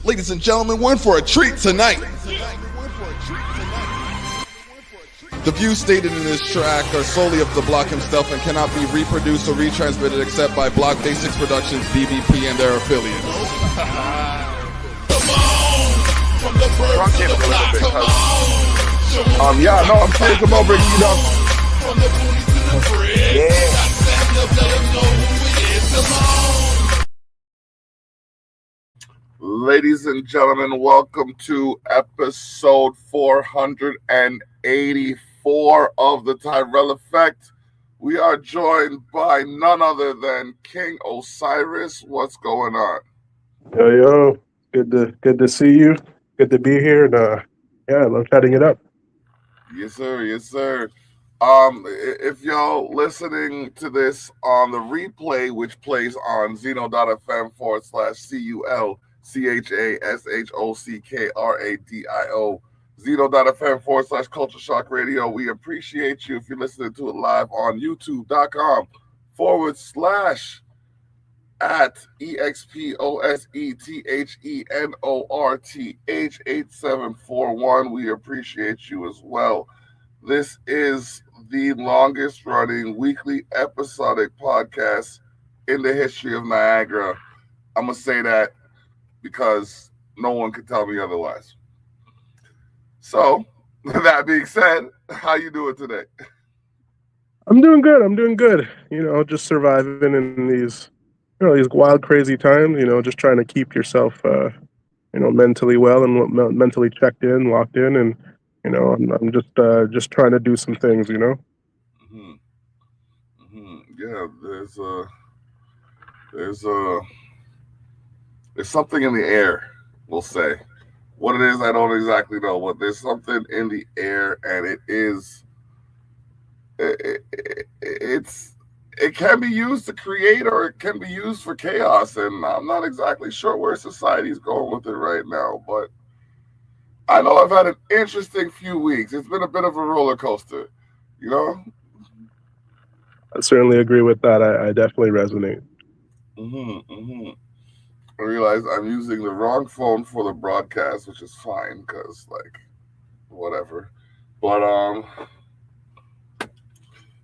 Ladies and gentlemen, we're in for a treat tonight. The views stated in this track are solely of the Block himself and cannot be reproduced or retransmitted except by Block Basics Productions, BVP, and their affiliates. Yeah, no, I'm serious about bringing you down. Yeah. Ladies and gentlemen, welcome to episode 484 of the Tyrell Effect. We are joined by none other than King Osiris. What's going on? Yo, good to see you. Good to be here, and I love chatting it up. Yes, sir. Yes, sir. If y'all listening to this on the replay, which plays on Zeno.fm/CULCHASHOCKRADIO, Zeno.fm/Culture Shock Radio, we appreciate you if you're listening to it live on YouTube.com/@EXPOSETHENORTH8741. We appreciate you as well. This is the longest running weekly episodic podcast in the history of Niagara. I'm going to say that because no one can tell me otherwise. So, that being said, how you doing today? I'm doing good. You know, just surviving in these wild, crazy times. You know, just trying to keep yourself, mentally well and mentally checked in, locked in, and you know, I'm just trying to do some things. You know. Yeah, there's something in the air. We'll say what it is. I don't exactly know, but there's something in the air, and it can be used to create, or it can be used for chaos. And I'm not exactly sure where society's going with it right now, but I know I've had an interesting few weeks. It's been a bit of a roller coaster, you know? I certainly agree with that. I definitely resonate. I realize I'm using the wrong phone for the broadcast, which is fine because, whatever. But,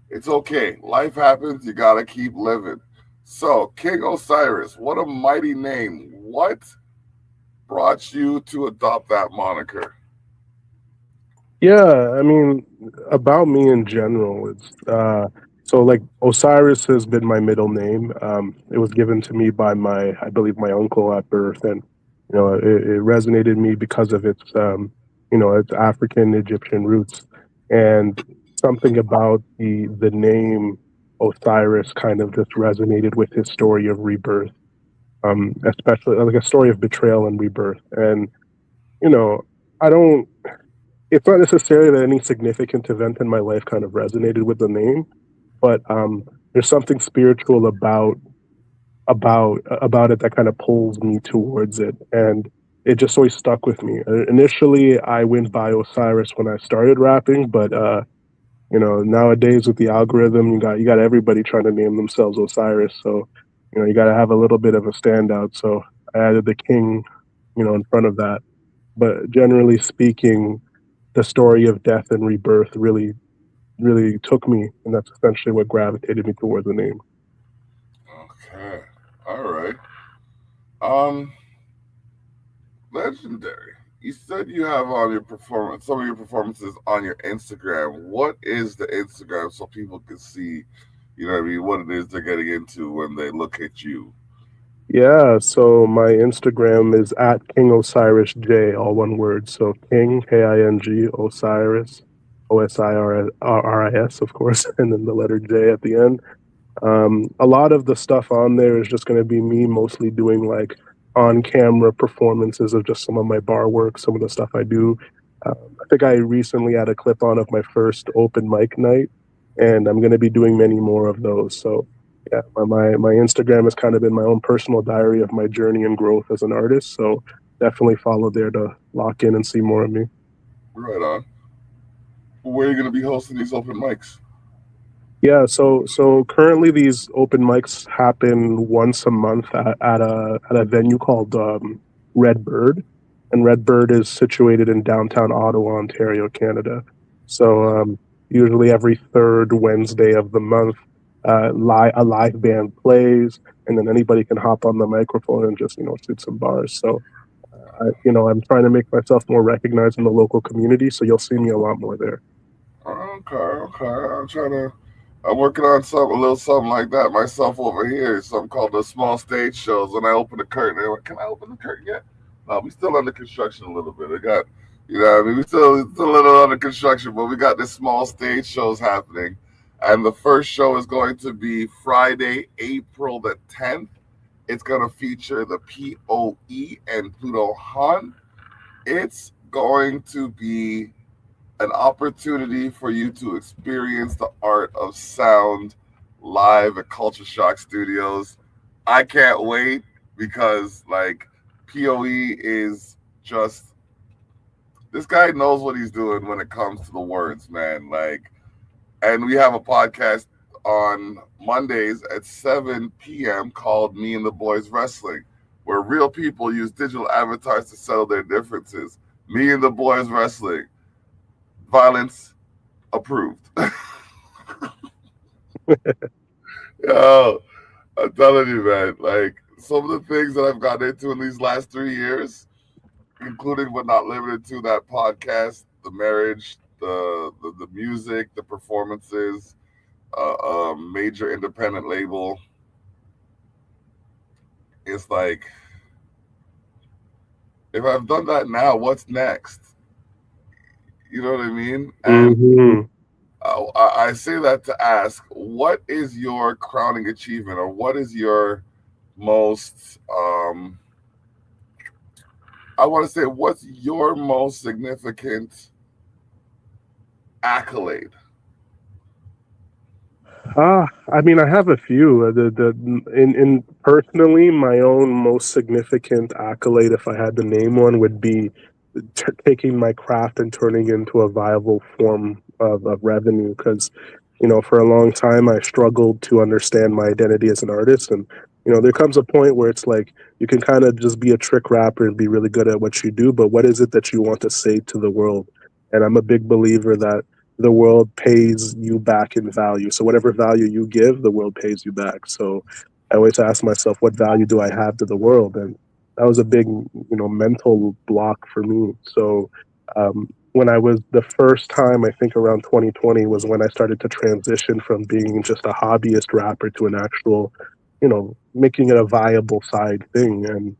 it's okay. Life happens. You got to keep living. So, King Osiris, what a mighty name. What brought you to adopt that moniker? Yeah, I mean, about me in general, it's Osiris has been my middle name. It was given to me by I believe my uncle at birth, and you know, it resonated me because of its its African Egyptian roots, and something about the name Osiris kind of just resonated with his story of rebirth, especially like a story of betrayal and rebirth. And you know, it's not necessarily that any significant event in my life kind of resonated with the name, but there's something spiritual about it that kind of pulls me towards it, and it just always stuck with me. Initially, I went by Osiris when I started rapping, but nowadays with the algorithm, you got everybody trying to name themselves Osiris, so you got to have a little bit of a standout. So I added the King, in front of that. But generally speaking, the story of death and rebirth really took me, and that's essentially what gravitated me towards the name. Okay. All right. Legendary. You said you have some of your performances on your Instagram. What is the Instagram so people can see, what it is they're getting into when they look at you? Yeah, so my Instagram is at King Osiris J, all one word. So King, King, Osiris, Osiris, of course, and then the letter J at the end. A lot of the stuff on there is just going to be me mostly doing on-camera performances of just some of my bar work, some of the stuff I do. I think I recently had a clip on of my first open mic night, and I'm going to be doing many more of those. So yeah, my Instagram has kind of been my own personal diary of my journey and growth as an artist. So definitely follow there to lock in and see more of me. Right on. Where are you going to be hosting these open mics? Yeah, so currently these open mics happen once a month at a venue called Red Bird, and Red Bird is situated in downtown Ottawa, Ontario, Canada. So usually every third Wednesday of the month, a live band plays, and then anybody can hop on the microphone and just shoot some bars. So I'm trying to make myself more recognized in the local community, so you'll see me a lot more there. Okay. I'm working on a little something like that myself over here. Something called the small stage shows. When I open the curtain, they're like, can I open the curtain yet? No, we still under construction a little bit. We still a little under construction, but we got this small stage shows happening. And the first show is going to be Friday, April the 10th. It's going to feature the POE and Pluto Han. It's going to be an opportunity for you to experience the art of sound live at Culture Shock Studios. I can't wait because POE is just, this guy knows what he's doing when it comes to the words, man. And we have a podcast on Mondays at 7 p.m. called Me and the Boys Wrestling, where real people use digital avatars to settle their differences. Me and the Boys Wrestling. Violence approved. Yo, I'm telling you, man, some of the things that I've gotten into in these last 3 years, including but not limited to that podcast, the marriage, the music, the performances, major independent label. It's like, if I've done that now, what's next? You know what I mean? And I say that to ask, what is your crowning achievement, or what is your most, what's your most significant accolade? I mean, I have a few. In personally, my own most significant accolade, if I had to name one, would be taking my craft and turning it into a viable form of revenue. Because, for a long time, I struggled to understand my identity as an artist, and there comes a point where it's like you can kind of just be a trick rapper and be really good at what you do, but what is it that you want to say to the world? And I'm a big believer that the world pays you back in value. So whatever value you give, the world pays you back. So I always ask myself, what value do I have to the world? And that was a big, mental block for me. So when I was the first time, I think around 2020 was when I started to transition from being just a hobbyist rapper to an actual, making it a viable side thing. And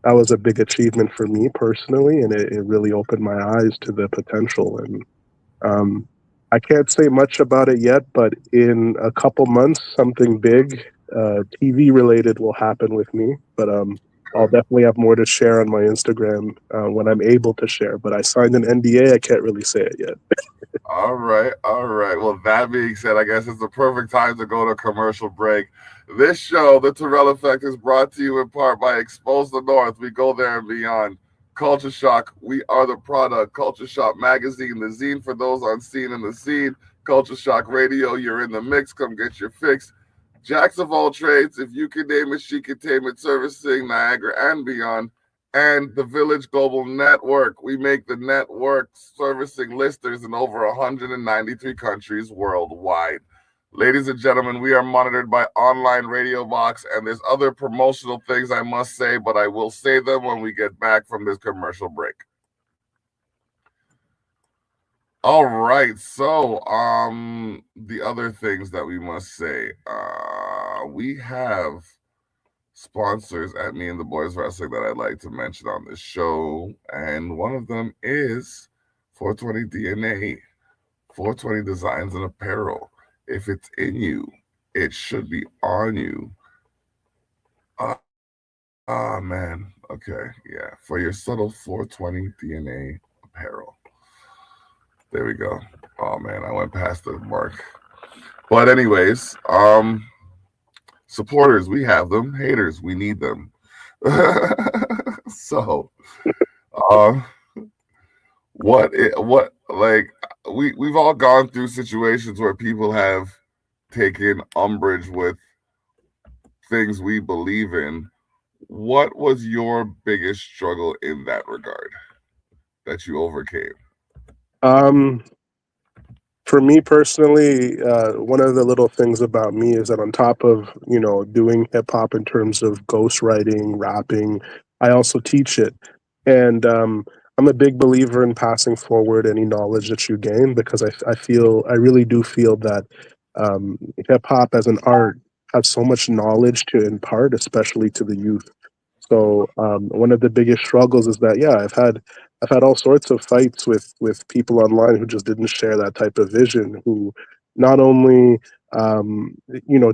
that was a big achievement for me personally. And it really opened my eyes to the potential. And I can't say much about it yet, but in a couple months, something big, TV related, will happen with me. But I'll definitely have more to share on my Instagram when I'm able to share. But I signed an NDA. I can't really say it yet. All right. Well, that being said, I guess it's the perfect time to go to a commercial break. This show, The Terrell Effect, is brought to you in part by Expose the North. We go there and beyond. Culture Shock, we are the product. Culture Shock Magazine, the zine for those unseen in the scene. Culture Shock Radio, you're in the mix. Come get your fix. Jacks of all trades, if you can name it, she can tame it. Servicing Niagara and beyond. And the Village Global Network. We make the network servicing listeners in over 193 countries worldwide. Ladies and gentlemen, we are monitored by Online Radio Box, and there's other promotional things I must say, but I will say them when we get back from this commercial break. All right, so the other things that we must say, we have sponsors at Me and the Boys Wrestling that I'd like to mention on this show, and one of them is 420 DNA, 420 Designs and Apparel. If it's in you, it should be on you. Man. Okay, yeah. For your subtle 420 DNA apparel. There we go. Oh man, I went past the mark. But anyways, supporters, we have them. Haters, we need them. So, we've all gone through situations where people have taken umbrage with things we believe in. what was your biggest struggle in that regard that you overcame? For me personally, one of the little things about me is that on top of doing hip hop in terms of ghostwriting, rapping, I also teach it, and I'm a big believer in passing forward any knowledge that you gain because I really do feel that hip hop as an art has so much knowledge to impart, especially to the youth. So one of the biggest struggles is that I've had all sorts of fights with people online who just didn't share that type of vision, who not only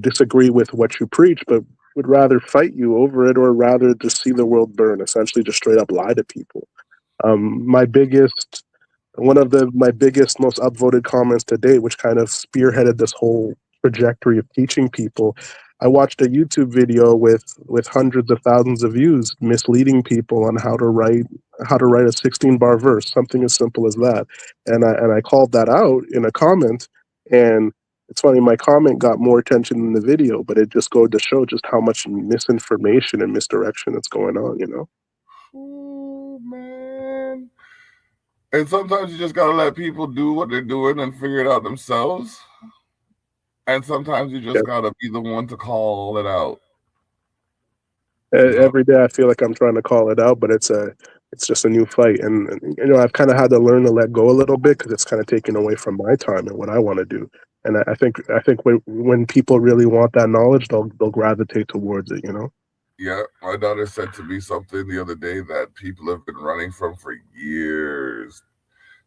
disagree with what you preach, but would rather fight you over it or rather just see the world burn, essentially just straight up lie to people. My biggest one of my biggest, most upvoted comments to date, which kind of spearheaded this whole trajectory of teaching people. I watched a YouTube video with hundreds of thousands of views, misleading people on how to write a 16-bar verse, something as simple as that. And I called that out in a comment, and it's funny, my comment got more attention than the video, but it just goes to show just how much misinformation and misdirection that's going on. Oh man. And sometimes you just gotta let people do what they're doing and figure it out themselves. And sometimes you just gotta be the one to call it out. Every day I feel like I'm trying to call it out, but it's just a new fight, and I've kind of had to learn to let go a little bit because it's kind of taken away from my time and what I want to do. And I think when people really want that knowledge, they'll gravitate towards it. Yeah, my daughter said to me something the other day that people have been running from for years.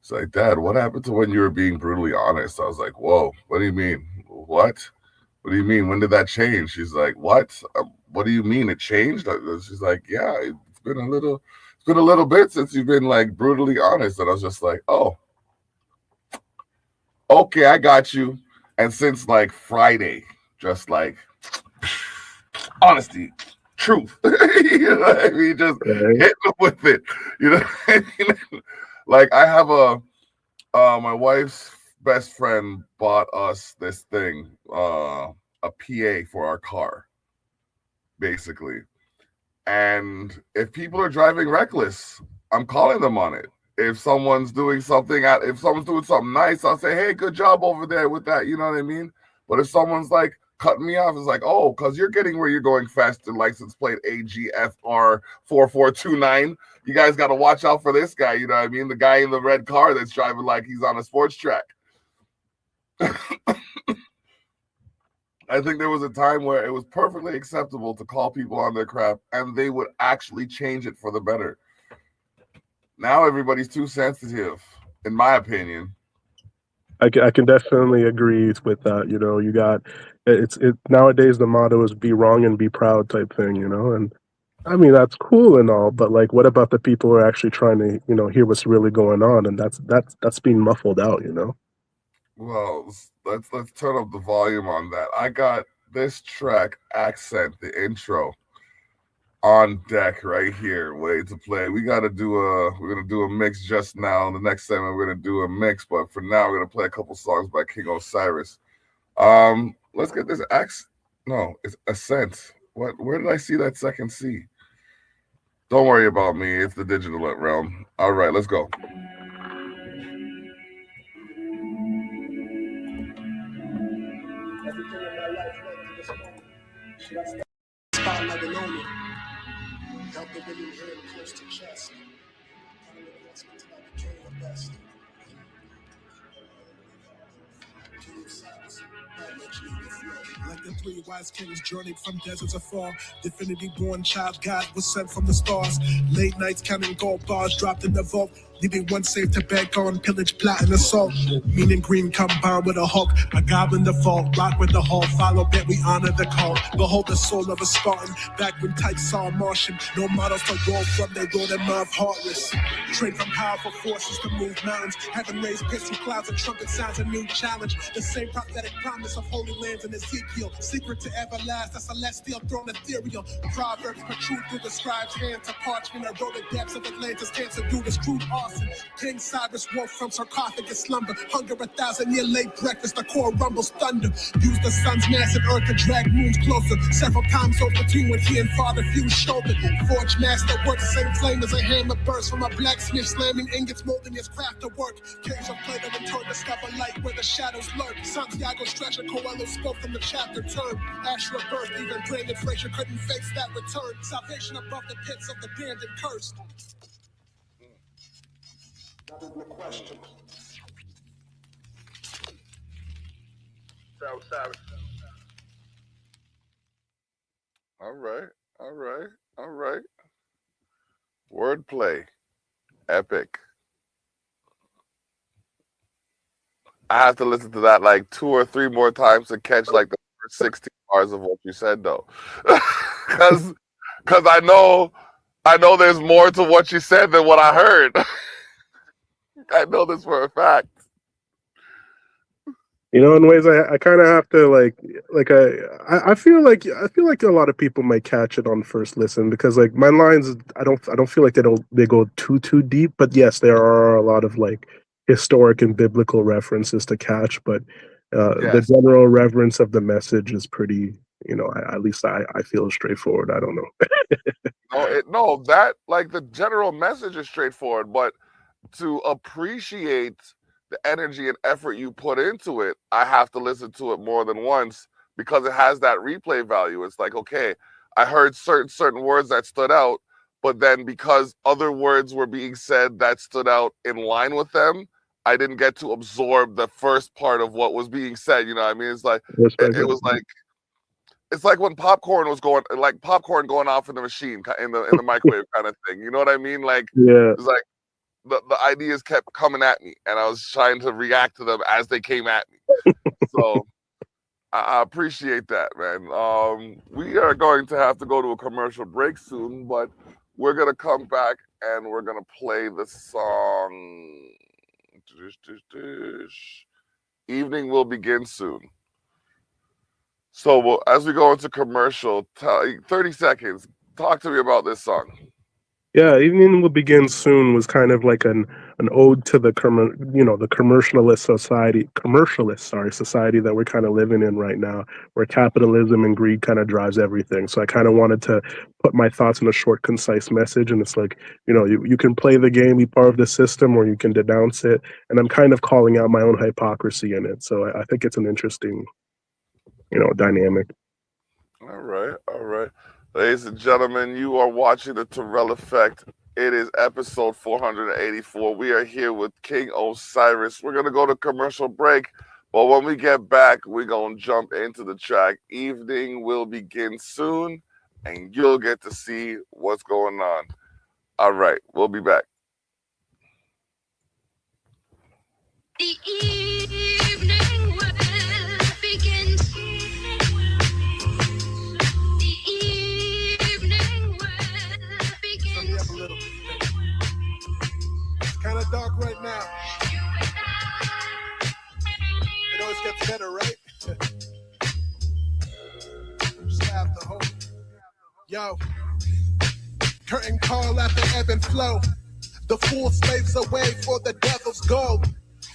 It's like, Dad, what happened to when you were being brutally honest? I was like, whoa, what do you mean? What? What do you mean? When did that change? She's like, what? What do you mean it changed? She's like, yeah, it's been a little bit since you've been like brutally honest. And I was just like, oh, okay, I got you. And since like Friday, just like honesty, truth, you know what I mean? Just hit them with it, you know what I mean? Like I have my wife's best friend bought us this thing, a PA for our car, basically. And if people are driving reckless, I'm calling them on it. If someone's doing something nice, I'll say, hey, good job over there with that. You know what I mean? But if someone's like cutting me off, it's like, oh, because you're getting where you're going faster, license plate Ep.484 you guys got to watch out for this guy. You know what I mean? The guy in the red car that's driving like he's on a sports track. I think there was a time where it was perfectly acceptable to call people on their crap and they would actually change it for the better. Now everybody's too sensitive, in my opinion. I can definitely agree with that. You got it nowadays. The motto is "Be wrong and be proud" type thing. And I mean that's cool and all, but like, what about the people who are actually trying to hear what's really going on? And that's being muffled out. Well, let's turn up the volume on that. I got this track, Accent, the intro, on deck right here, waiting to play. We're gonna do a mix just now. In the next segment, we're gonna do a mix, but for now, we're gonna play a couple songs by King Osiris. Let's get this it's Ascent. Where did I see that second C? Don't worry about me. It's the digital realm. All right, let's go. Spotlight and own it. Help the women hear it close to chest. Like the three wise kings journeyed from deserts afar, divinity born child God was sent from the stars. Late nights counting gold bars dropped in the vault, leaving one safe to bank on, pillage, plot, and assault. Mean and green combined with a hawk, a goblin the vault, rock with the hall, follow bet we honor the call. Behold the soul of a Spartan, back when types saw a Martian, no models to roll from, they rolled them off heartless. Trained from powerful forces to move mountains, heaven raised pistol clouds and trumpet sounds, a new challenge. The same prophetic promise of holy lands in Ezekiel, secret to everlast, a celestial throne ethereal. Proverbs protrude through the scribe's hand to parchment, and wrote the depths of Atlantis, cancer do this crude arsenal. coffin. King Cyrus woke from sarcophagus slumber. Hunger 1,000-year late breakfast, the core rumbles thunder. Use the sun's mass and earth to drag moons closer. Several times over between when he and father fused shoulder. Forge master work, same flame as a hammer burst from a blacksmith slamming ingots, molding his craft to work. Caves of clay that return, discover light where the shadows lurk. Santiago stretch and Coelho spoke from the chapter turn. Ashra birth, even Brandon Fraser couldn't face that return. Salvation above the pits of the damned and cursed. That is the question. All right. Wordplay. Epic. I have to listen to that like 2 or 3 more times to catch like the first 16 bars of what you said though. Cause I know there's more to what you said than what I heard. I know this for a fact. You know, in ways I kind of have to I feel like a lot of people might catch it on first listen because like my lines I don't feel like they go too deep, but yes, there are a lot of like historic and biblical references to catch, but the general reverence of the message is pretty, you know, at least I feel straightforward. I don't know. No, that like the general message is straightforward, but to appreciate the energy and effort you put into it, I have to listen to it more than once because it has that replay value. It's like, okay, I heard certain words that stood out, but then because other words were being said that stood out in line with them, I didn't get to absorb the first part of what was being said. You know what I mean? It's like it was like it's like when popcorn going off in the machine in the microwave kind of thing. You know what I mean? Like it's like the ideas kept coming at me and I was trying to react to them as they came at me. So I appreciate that, man. We are going to have to go to a commercial break soon, but we're going to come back and we're going to play the song. Evening will begin soon. So as we go into commercial, 30 seconds, talk to me about this song. Yeah, Evening Will Begin Soon was kind of like an ode to the commercialist society that we're kind of living in right now, where capitalism and greed kind of drives everything. So I kind of wanted to put my thoughts in a short, concise message, and it's like, you know, you can play the game, be part of the system, or you can denounce it, and I'm kind of calling out my own hypocrisy in it. So I think it's an interesting, you know, dynamic. All right. Ladies and gentlemen, you are watching the Terrell Effect. It is episode 484. We are here with King Osiris. We're going to go to commercial break, but when we get back, we're going to jump into the track. Evening will begin soon, and you'll get to see what's going on. All right, we'll be back. The evening will begin soon. Kind of dark right now. It always gets better, right? Just have to hope. Yo, curtain call after ebb and flow. The fool slaves away for the devil's gold.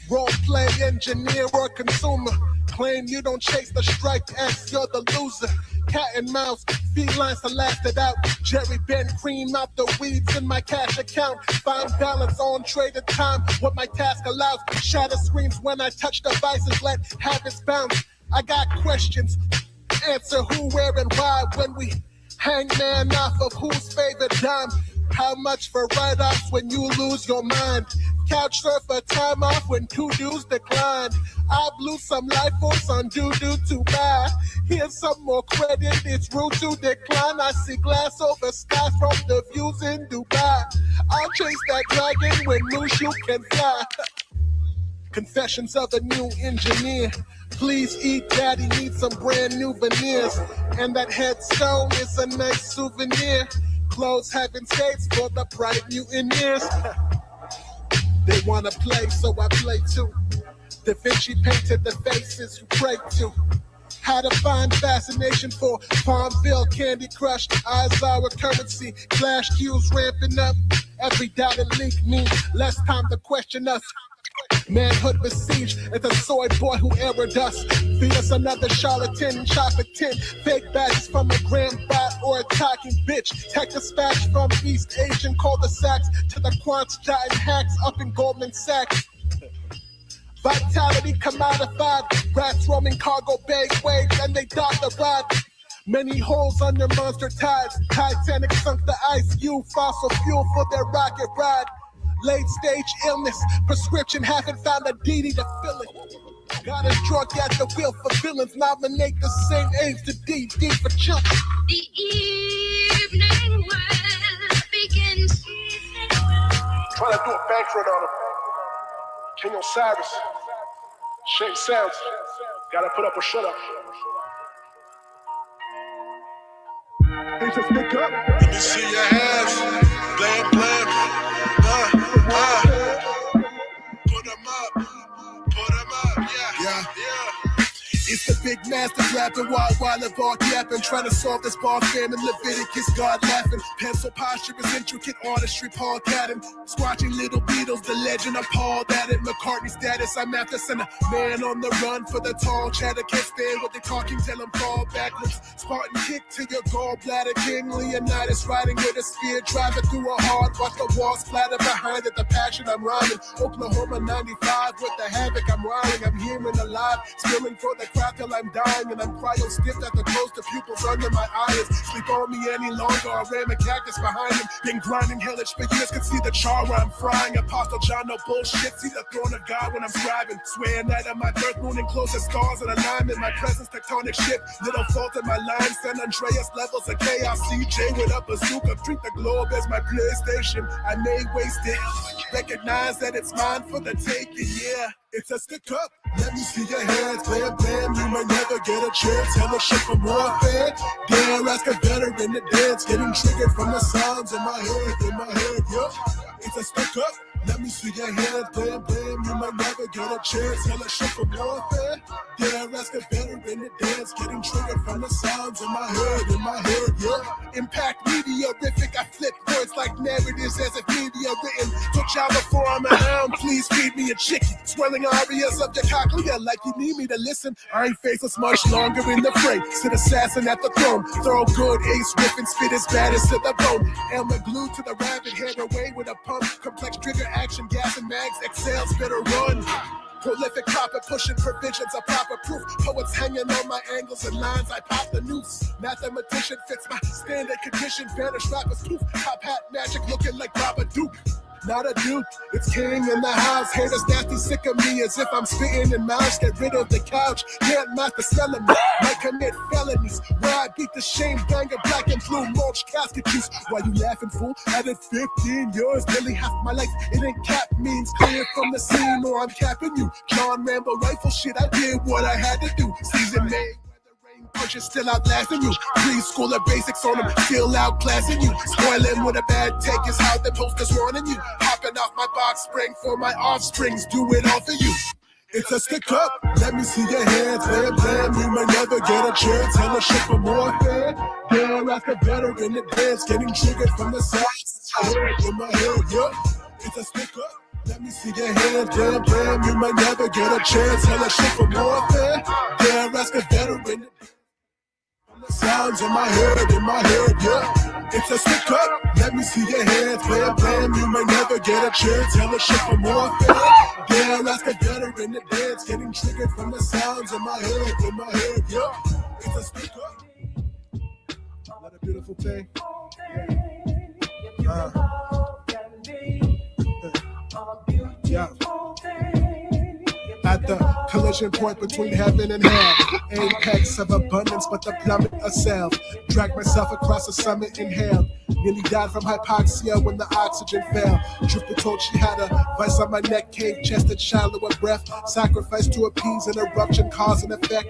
Role play engineer or consumer. Claim you don't chase the strike X, you're the loser. Cat and mouse, felines to last it out. Jerry Ben cream out the weeds in my cash account. Find balance on traded time, what my task allows. Shatter screams when I touch devices, let habits bounce. I got questions, answer who, where, and why. When we hang man off of whose favorite dime. How much for write-offs when you lose your mind? Couch surfer time off when kudos decline. I blew some life force on doo-doo to buy. Here's some more credit, it's rude to decline. I see glass over skies from the views in Dubai. I'll chase that dragon when Mushu can fly. Confessions of a new engineer. Please eat, daddy needs some brand new veneers. And that headstone is a nice souvenir. Clothes having skates for the bright mutineers. They wanna play, so I play too. Da Vinci painted the faces you pray to. How to find fascination for Farmville, Candy Crush, eyes our currency, flash cues ramping up. Every doubt and leak means less time to question us. Manhood besieged is a soy boy who erred us. Feed us another charlatan, chocolate tin. Fake badges from a grand bot or a talking bitch. Tech dispatch from East Asian cul-de-sacs to the quants jotting hacks up in Goldman Sachs. Vitality commodified, rats roaming cargo bay waves and they dot the rod. Many holes under monster tides. Titanic sunk the ice. You fossil fuel for their rocket ride. Late stage illness, prescription haven't found a DD to fill it. Got us drunk at the wheel for villains. Nominate the same age to DD for children. The evening will begin. Trying to do a bank run on him. King Osiris. Shake sounds. Gotta put up or shut up. They just look up. Let me see your hands. Blam, blam. Put 'em up. Yeah. It's the big master rapping while the bar yapping, trying to solve this bar famine. Leviticus, God laughing. Pencil posture is intricate artistry, Paul Cadden. Squatching little Beatles, the legend of Paul that it. McCartney status, I'm after send a man on the run for the tall chatter. Can't stand what they talking, tell them fall backwards. Spartan kick to your gallbladder. King Leonidas riding with a spear, driving through a hard. Watch the wall splatter behind it, the passion I'm rhyming. Oklahoma 95 with the havoc I'm riding. I'm hearing alive, spilling for the crowd till I'm dying, and I'm cryo stiff at the close to pupils under my eyes. Sleep on me any longer, I ram a cactus behind him. Been grinding hellish for years, can see the char where I'm frying. Apostle John, no bullshit, see the throne of God when I'm scribing. Swearing that at my birth moon and closest stars in alignment. My presence tectonic shift, little fault in my line. San Andreas levels of chaos, CJ with a bazooka. Treat the globe as my PlayStation, I may waste it. Recognize that it's mine for the taking, yeah. It's a stick up. Let me see your hands, bam, bam. You might never get a chance. Hella shit from warfare. Dare ask a veteran to dance. Getting triggered from the sounds in my head, yup. It's a stick up. Let me see your hands, bam, bam. You might never get a chance. Hella shit from warfare. Dare ask a veteran to dance. Getting triggered from the sounds in my head, yup. Impact media-rific. I flip words like narratives as if media written. Took y'all before I'm a hound. Please feed me a chicken. Swirling arias of your cochlea like you need me to listen. I ain't faceless much longer in the fray. Sit assassin at the throne. Throw good ace ripping, spit as bad as to the bone. Elmer glued to the rabbit head away with a pump. Complex trigger action, gas and mags. Exhales better run. Prolific prophet pushing provisions of proper proof. Poets hanging on my angles and lines. I pop the noose. Mathematician fits my standard condition. Vanish rappers poof. Top hat magic looking like Baba Duke. Not a duke, it's king in the house. Haters nasty sick of me as if I'm spitting in mouths. Get rid of the couch, can't master selling me. Might commit felonies, where I beat the shame. Banger black and blue, mulch casket juice. Why you laughing, fool? Added 15 years, nearly half my life. It ain't cap means clear from the scene, or I'm capping you. John Rambo rifle shit, I did what I had to do. Season made. Punches still outlasting you. Preschooler basics on them, still outclassing you. Spoiling with a bad take is how the posters warning you. Hopping off my box spring for my offsprings, do it all for you. It's a stick up. Let me see your hands, bam, bam. You might never get a chance. Hella shit for warfare. Dare ask a veteran to dance, getting triggered from the side. In my head, yup. It's a stick up. Let me see your hands, bam, bam. You might never get a chance. Hella shit for warfare. Dare ask a veteran to sounds in my head, yeah. It's a stick up. Let me see your hands, bam, bam. You may never get a chance. Hella shit for warfare. Dare ask a veteran to dance. Getting triggered from the sounds in my head, yeah. It's a stick up. Not a beautiful thing. Yeah. At the collision point between heaven and hell, apex of abundance, but the plummet of self. Dragged myself across the summit, inhaled. Nearly died from hypoxia when the oxygen fell. Truth be told, she had a vice on my neck, cave chested, shallow of breath. Sacrifice to appease an eruption, cause and effect.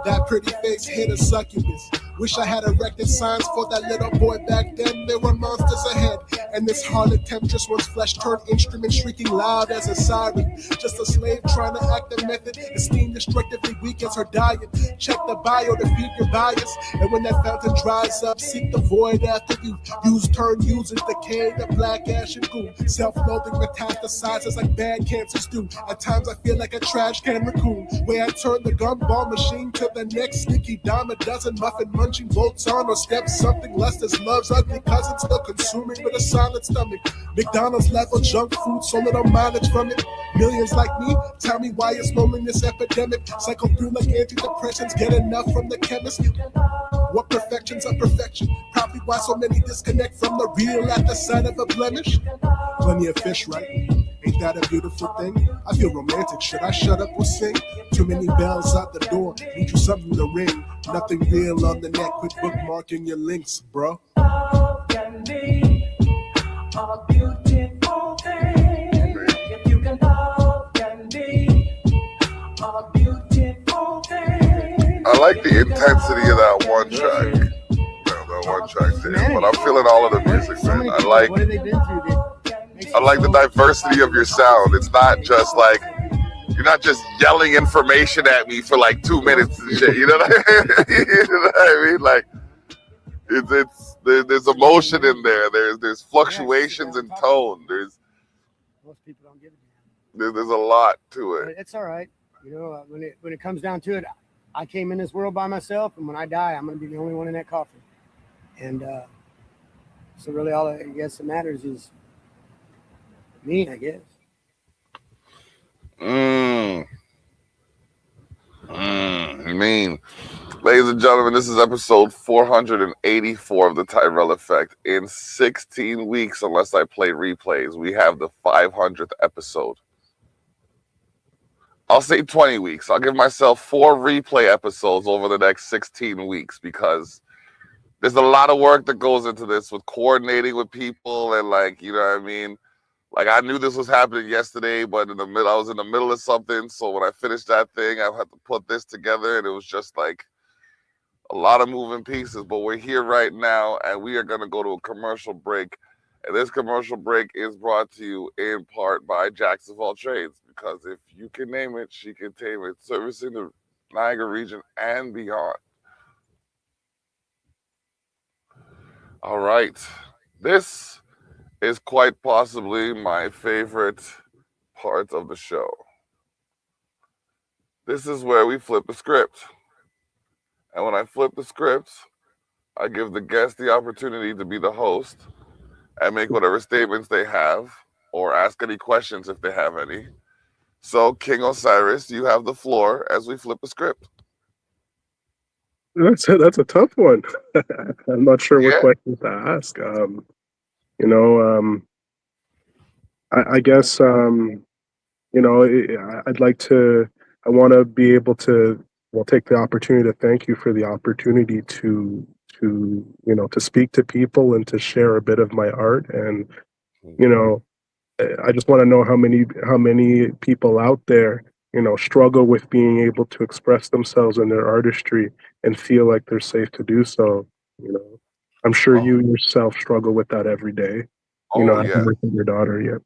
That pretty face hit a succubus. Wish I had erected signs for that little boy back then. There were monsters ahead, and this harlot temptress once flesh turned instrument, shrieking loud as a siren. Just a slave trying to act a method, esteemed destructively weak as her diet. Check the bio to feed your bias, and when that fountain dries up, seek the void after you. Use decay, the black ash and goo. Self-loathing metastasizes like bad cancers do. At times I feel like a trash can raccoon, where I turn the gumball machine to the next sneaky dime a dozen muffin munching bolts on or step something less as love's ugly cousin still consuming with a silent stomach. McDonald's level junk food, so little mileage from it. Millions like me, tell me why it's loneliness epidemic. Cycle through like antidepressants, get enough from the chemist. What perfection's a perfection? Probably why so many disconnect from the real at the sight of a blemish. Plenty of fish, right? Ain't that a beautiful thing? I feel romantic. Should I shut up or sing? Too many bells out the door. Need you something to ring. Nothing real on the neck. Quit bookmarking your links, bro. Can be a beautiful thing. If you can love, can be a beautiful thing. I like the intensity of that one track. That one track there. But I'm feeling all of the music, man. I like the diversity of your sound. It's not just like you're not just yelling information at me for like 2 minutes and shit. You know what I mean? Like there's emotion in there. There's fluctuations in tone. Most people don't get it. There's a lot to it. It's all right. You know, when it comes down to it, I came in this world by myself, and when I die, I'm going to be the only one in that coffin. And so really all I guess that matters is me, I guess. Mean. Ladies and gentlemen, this is episode 484 of the Tyrell Effect. In 16 weeks, unless I play replays, we have the 500th episode. I'll say 20 weeks. I'll give myself 4 replay episodes over the next 16 weeks because there's a lot of work that goes into this with coordinating with people and like, you know what I mean? Like I knew this was happening yesterday, but I was in the middle of something. So when I finished that thing, I had to put this together and it was just like a lot of moving pieces. But we're here right now and we are going to go to a commercial break. And this commercial break is brought to you in part by Jacks of all trades, because if you can name it, she can tame it, servicing the Niagara region and beyond. All right. This is quite possibly my favorite part of the show. This is where we flip a script. And when I flip the script, I give the guest the opportunity to be the host and make whatever statements they have or ask any questions if they have any. So, King Osiris, you have the floor as we flip a script. That's a tough one. I'm not sure what questions to ask. I guess, I'd like to, I want to be able to, take the opportunity to thank you for the opportunity to speak to people and to share a bit of my art. And, I just want to know how many people out there, struggle with being able to express themselves in their artistry and feel like they're safe to do so. I'm sure you yourself struggle with that every day. I haven't worked with your daughter yet.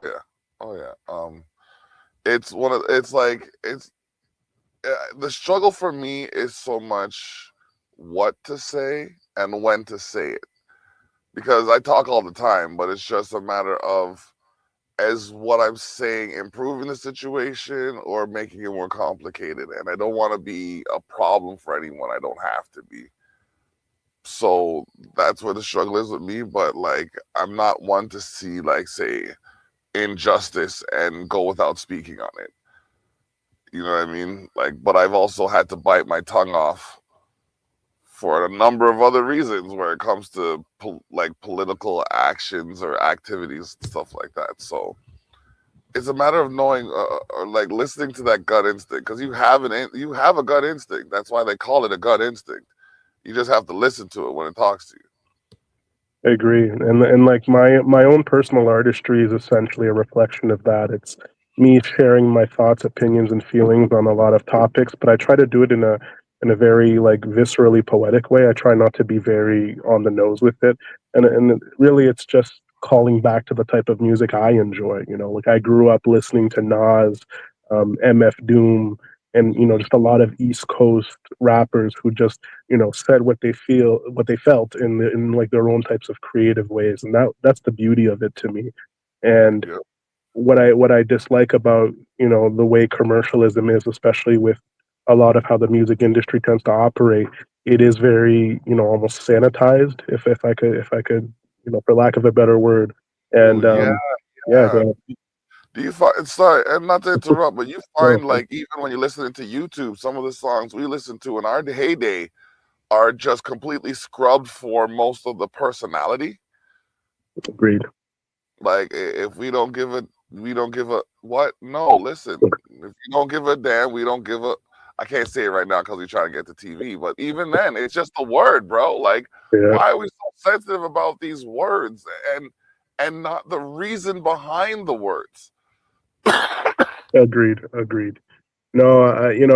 Yeah. Oh yeah. The struggle for me is so much what to say and when to say it, because I talk all the time, but it's just a matter of, as what I'm saying, improving the situation or making it more complicated. And I don't want to be a problem for anyone. I don't have to be. So that's where the struggle is with me. But like, I'm not one to see, like, say, injustice and go without speaking on it. You know what I mean? Like, but I've also had to bite my tongue off for a number of other reasons where it comes to political actions or activities, stuff like that. So it's a matter of knowing or like listening to that gut instinct, because you have a gut instinct. That's why they call it a gut instinct. You just have to listen to it when it talks to you. I agree. And like my own personal artistry is essentially a reflection of that. It's me sharing my thoughts, opinions, and feelings on a lot of topics, but I try to do it in in a very like viscerally poetic way. I try not to be very on the nose with it, and really it's just calling back to the type of music I enjoy. You know, like I grew up listening to Nas, MF Doom, and just a lot of East Coast rappers who just said what they feel, what they felt in like their own types of creative ways, and that's the beauty of it to me. And Yeah. what I dislike about the way commercialism is, especially with a lot of how the music industry tends to operate, it is very almost sanitized. If I could for lack of a better word. Oh And yeah, yeah, yeah. Do you find, sorry, and not to interrupt, but you no, find like even when you're listening to YouTube, some of the songs we listened to in our heyday are just completely scrubbed for most of the personality. agreed. Like if we don't give a, we don't give a what? No, listen. If you don't give a damn, we don't give a. I can't say it right now because we're trying to get to TV. But even then, it's just a word, bro. Like, Yeah, why are we so sensitive about these words and not the reason behind the words? agreed. No,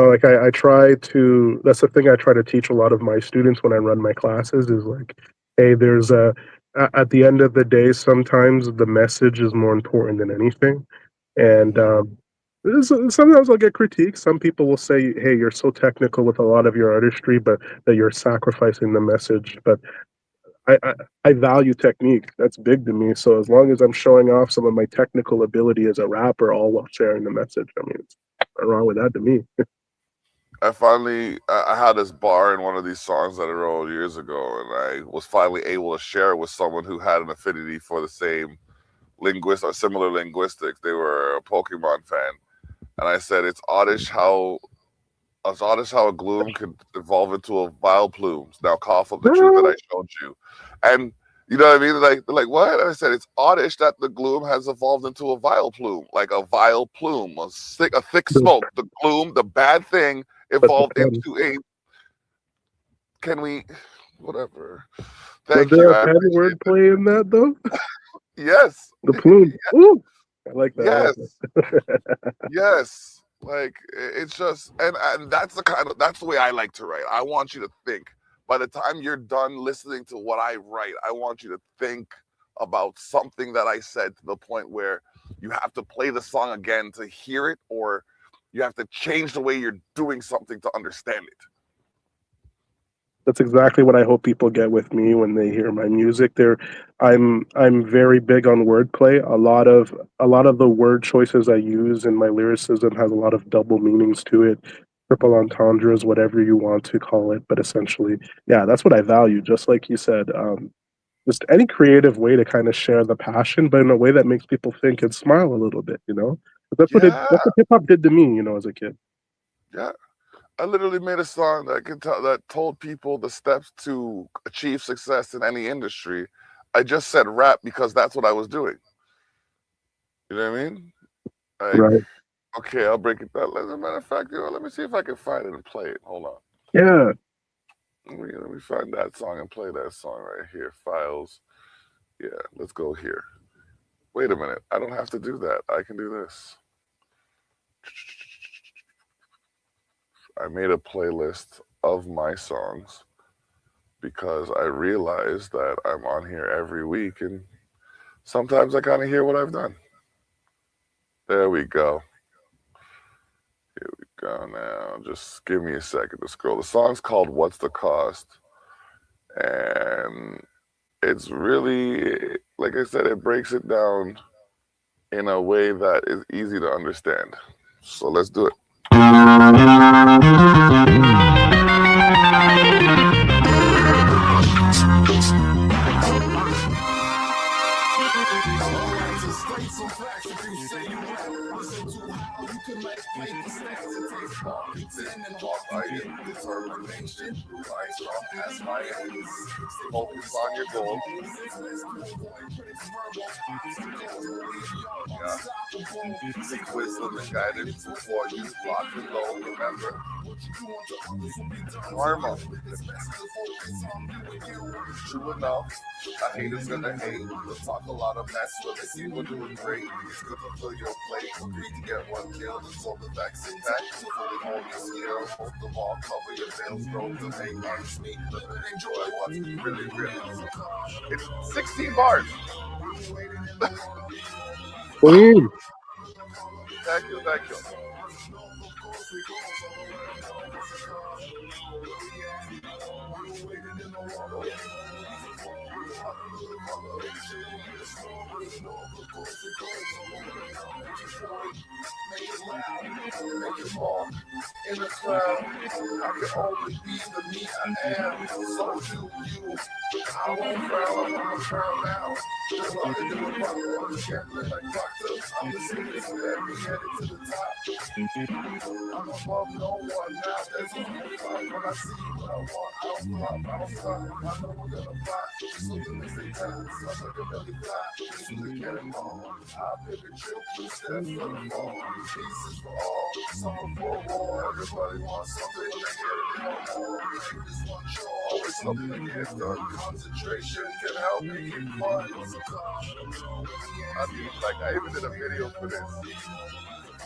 like I try to. That's the thing I try to teach a lot of my students when I run my classes is like, hey, at the end of the day, sometimes the message is more important than anything. And sometimes I'll get critiques. Some people will say, hey, you're so technical with a lot of your artistry, but that you're sacrificing the message. But I, I, I value technique. That's big to me. So as long as I'm showing off some of my technical ability as a rapper, all while sharing the message, I mean, it's nothing wrong with that to me. I had this bar in one of these songs that I wrote years ago, and I was finally able to share it with someone who had an affinity for the same linguist or similar linguistics. They were a Pokemon fan, and I said it's oddish how a gloom could evolve into a vile plume. Now cough up the truth that I showed you, and you know what I mean? Like what? And I said it's oddish that the gloom has evolved into a vile plume, like a vile plume, a thick smoke. The gloom, the bad thing, evolved into a. Can we? Whatever. Was Thank there you. a I pen appreciate that. wordplay in that though? Yes. The plume. Ooh, I like that. I like Yes. that. Yes. Like it's just and that's that's the way I like to write. I want you to think. By the time you're done listening to what I write, I want you to think about something that I said to the point where you have to play the song again to hear it, or you have to change the way you're doing something to understand it. That's exactly what I hope people get with me when they hear my music. I'm very big on wordplay. A lot of the word choices I use in my lyricism has a lot of double meanings to it, triple entendres, whatever you want to call it. But essentially, yeah, that's what I value. Just like you said, just any creative way to kind of share the passion, but in a way that makes people think and smile a little bit. But Yeah, that's what hip hop did to me. As a kid. yeah. I literally made a song that told people the steps to achieve success in any industry. I just said rap because that's what I was doing. You know what I mean? Like, Right. okay, I'll break it down. As a matter of fact, let me see if I can find it and play it. Hold on. Yeah. Let me find that song and play that song right here. Files. Yeah, let's go here. Wait a minute. I don't have to do that. I can do this. I made a playlist of my songs because I realized that I'm on here every week and sometimes I kind of hear what I've done. There we go. Here we go now. Just give me a second to scroll. The song's called What's the Cost? And it's really, like I said, it breaks it down in a way that is easy to understand. So let's do it. Focus on your goal. Yeah. Seek wisdom and guidance before you lock and go. Remember, karma. True enough, a hater's gonna hate. They'll talk a lot of mess, but We're doing great. It's good to fill your plate. Agreed to get one kill. It's all the vaccine pack. Fully hone your skill. Most of all, cover your bills. Grow to make ends meet. Live and enjoy what's really real. It's 16 bars. Clean. Thank you. In the crowd, I can only be the me I am. So do you. I won't frown, I'm frown now. Just like to do it proper, gambling like doctors. I'm the sweetest of every headed to the top. I'm above no one now. There's only fun when I see what I want. I don't stop. I know we're gonna fly. So the next day time, it's like a belly fly. So the cannonball. I pick a chill, 2 steps for the fall. Pieces for all, some for war. Everybody wants something when they get it more. This one show, always something to get done. Concentration can help make it fun. I even did a video for this.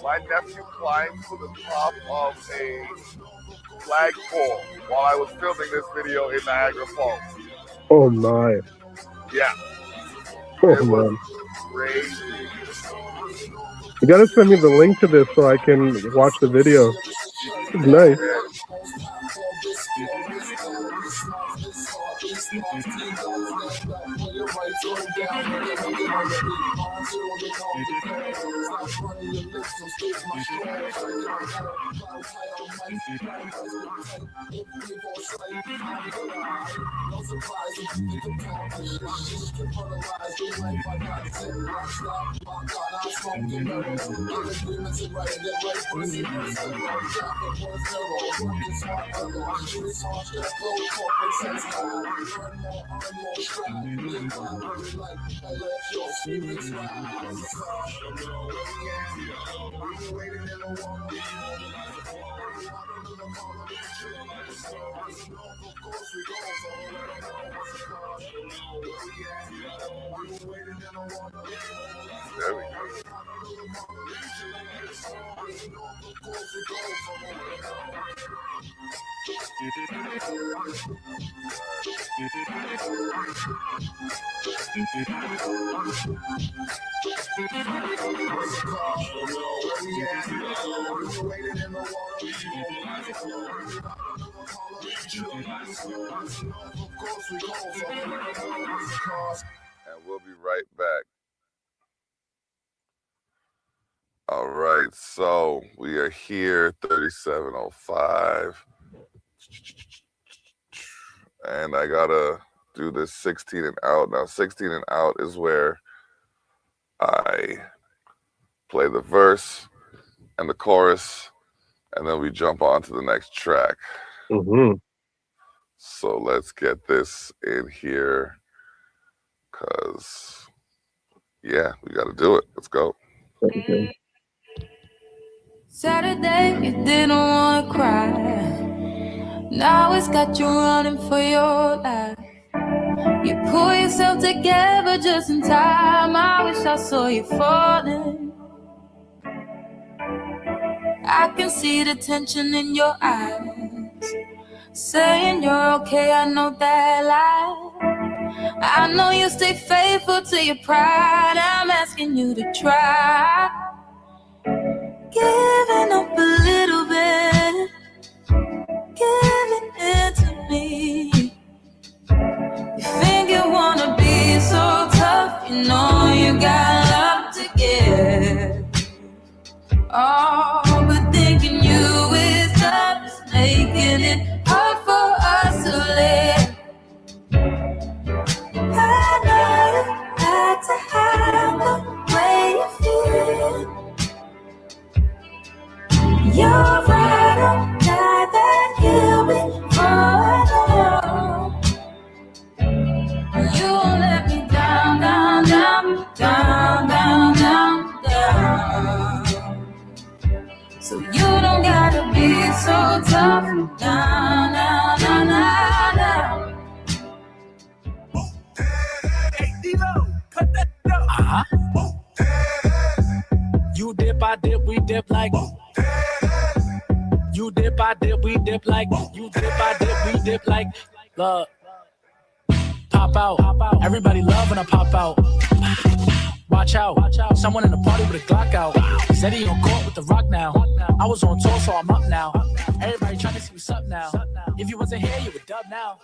My nephew climbed to the top of a flagpole while I was filming this video in Niagara Falls. Oh my. Yeah. Oh it was man. crazy. You gotta send me the link to this so I can watch the video. It's nice. There we go. And we'll be right back. All right, so we are here, 3705. And I gotta do this 16 and out. Now, 16 and out is where I play the verse and the chorus, and then we jump on to the next track. Mm-hmm. So let's get this in here, because, yeah, we got to do it. Let's go. Okay. Saturday, you didn't want to cry. Now it's got you running for your life. You pull yourself together just in time. I wish I saw you falling. I can see the tension in your eyes, saying you're okay, I know that lie. I know you stay faithful to your pride. I'm asking you to try giving up a little bit, giving it to me. You think you wanna be so tough, you know you got love to give. Oh, but thinking you is tough is making it hard for us to live. I know you had to hide the way you feel. You're right on that you'll be forever. You won't let me down, down, down, down, down, down, down. So you don't gotta be so tough. Down, down, down, down, down. Hey, D-Lo, cut that down. You dip, I dip, we dip like. You dip, I dip, we dip like. You dip, I dip, we dip like. Look, pop out. Everybody love when I pop out. Watch out. Someone in the party with a Glock out. Said he on court with the rock now. I was on tour, so I'm up now. Everybody trying to see what's up now. If you wasn't here, you would dub now.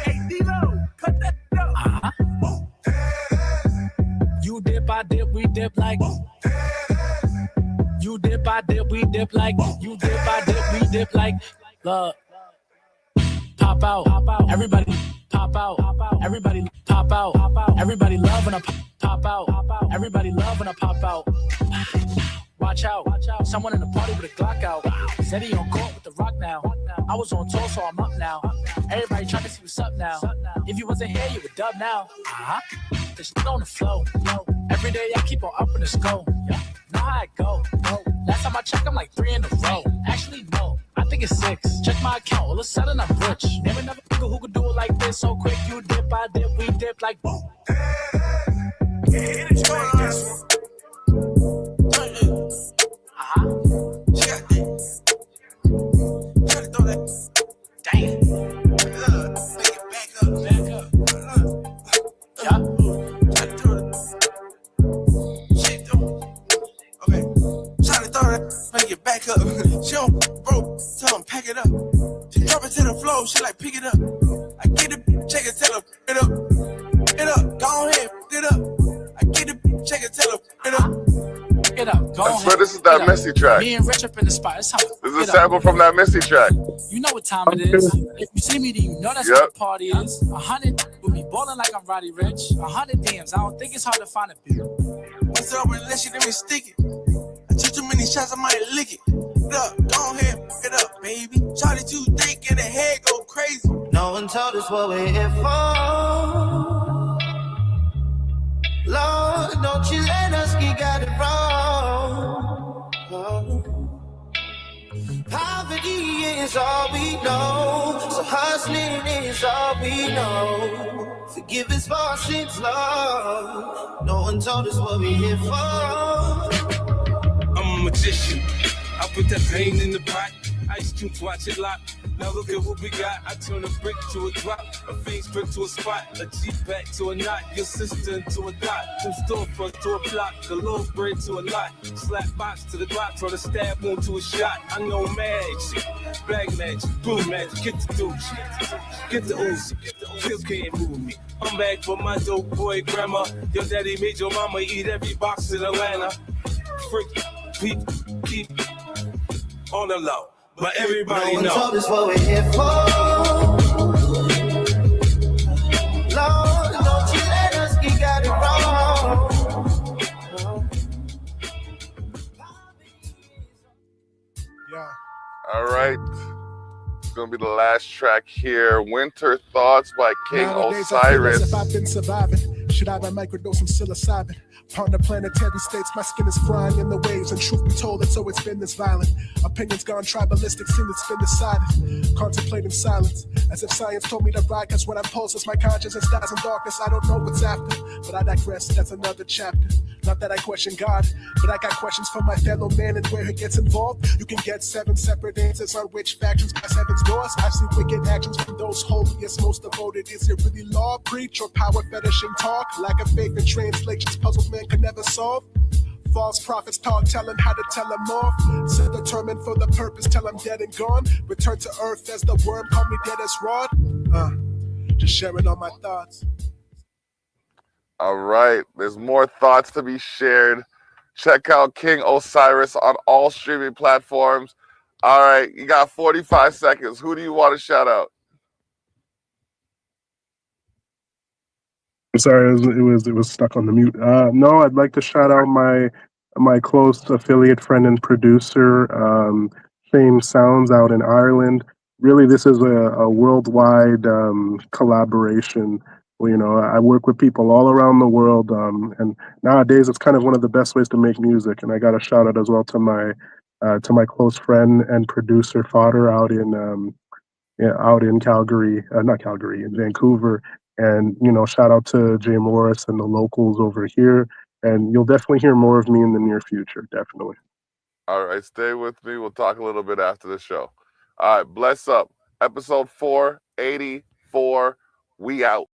Hey, D-Lo, cut that up. You dip, I dip, we dip like. You dip, I dip, we dip like. You dip, I dip, we dip like. Look, pop out. Everybody pop out. Everybody pop out. Everybody love when I pop out. Everybody love when I pop out. Watch out. Someone in the party with a Glock out. Said he on court with the rock now. I was on tour, so I'm up now. Everybody trying to see what's up now. If you wasn't here, you would dub now. This shit on the flow. Every day I keep on upping the scope. Know how I go. Last time I checked, I'm like 3 in a row. Actually, no, I think it's 6. Check my account, all of a sudden I'm rich. Name another nigga who could do it like this so quick. You dip, I dip, we dip like. Damn. Back up. Yeah. Make it back up. She don't broke, tell him pack it up. She drop it to the floor, she like pick it up. I get it, check it, tell her it up. It up, go ahead, it up. I get it, check it, tell her it up. Get up, go I ahead. swear this is that Missy track. Me and Rich up in the spot. That's how this is a sample from that Missy track. You know what time it is. If you see me, then you know that's what the party is. 100 with me balling like I'm Roddy Rich. 100 DMs. I don't think it's hard to find a beat. What's up, unless you let me stick it? I took too many shots, I might lick it. Look, go ahead, pick it up, baby. Charlie too thick and the head go crazy. No one told us what we're here for. Lord, don't you let us get it wrong. Poverty is all we know, so hustling is all we know. Forgive us for our sins, Lord. No one told us what we're here for. I'm a magician. I put that pain in the pot. Ice cubes, watch it lock. Now look at what we got. I turn a brick to a drop, a face brick to a spot, a Jeep back to a knot, your sister into a dot, from storefront to a block, a loaf bread to a lot, slap box to the Glock, turn a stab wound to a shot. I know magic, black magic, blue magic, get the douche, get the ooze, still can't move me. I'm back for my dope boy grandma. Your daddy made your mama eat every box in Atlanta. Freak, keep on the low. But everybody knows. No one told us what we're here for. Lord, don't you let us get it wrong. Yeah. All right. It's going to be the last track here. Winter Thoughts by King Osiris. If I've been surviving, should I microdose some psilocybin? On the planetary states, my skin is frying in the waves, and truth be told, it's always been this violent. Opinions gone tribalistic, seen it's been decided. Contemplating silence, as if science told me to ride, cause when I pulse as my consciousness dies in darkness, I don't know what's after. But I digress, that's another chapter. Not that I question God, but I got questions for my fellow man and where it gets involved. You can get 7 separate answers on which factions pass heaven's doors. I've seen wicked actions from those holiest, most devoted. Is it really law, preach, or power fetishing talk? Lack of faith in translations, puzzles man could never solve. False prophets talk, tell him how to tell him off. So determined for the purpose, tell him dead and gone. Return to earth as the worm, call me dead as rod. Just sharing all my thoughts. All right, there's more thoughts to be shared. Check out King Osiris on all streaming platforms. All right, you got 45 seconds. Who do you want to shout out? I'm sorry, it was stuck on the mute. No, I'd like to shout out my close affiliate friend and producer, Fame Sounds out in Ireland. Really, this is a worldwide collaboration. You know, I work with people all around the world, and nowadays it's kind of one of the best ways to make music. And I got a shout out as well to my close friend and producer Fodder out in Calgary, not Calgary, in Vancouver. And, shout out to Jay Morris and the locals over here. And you'll definitely hear more of me in the near future. Definitely. All right, stay with me. We'll talk a little bit after the show. All right, bless up. Episode 484. We out.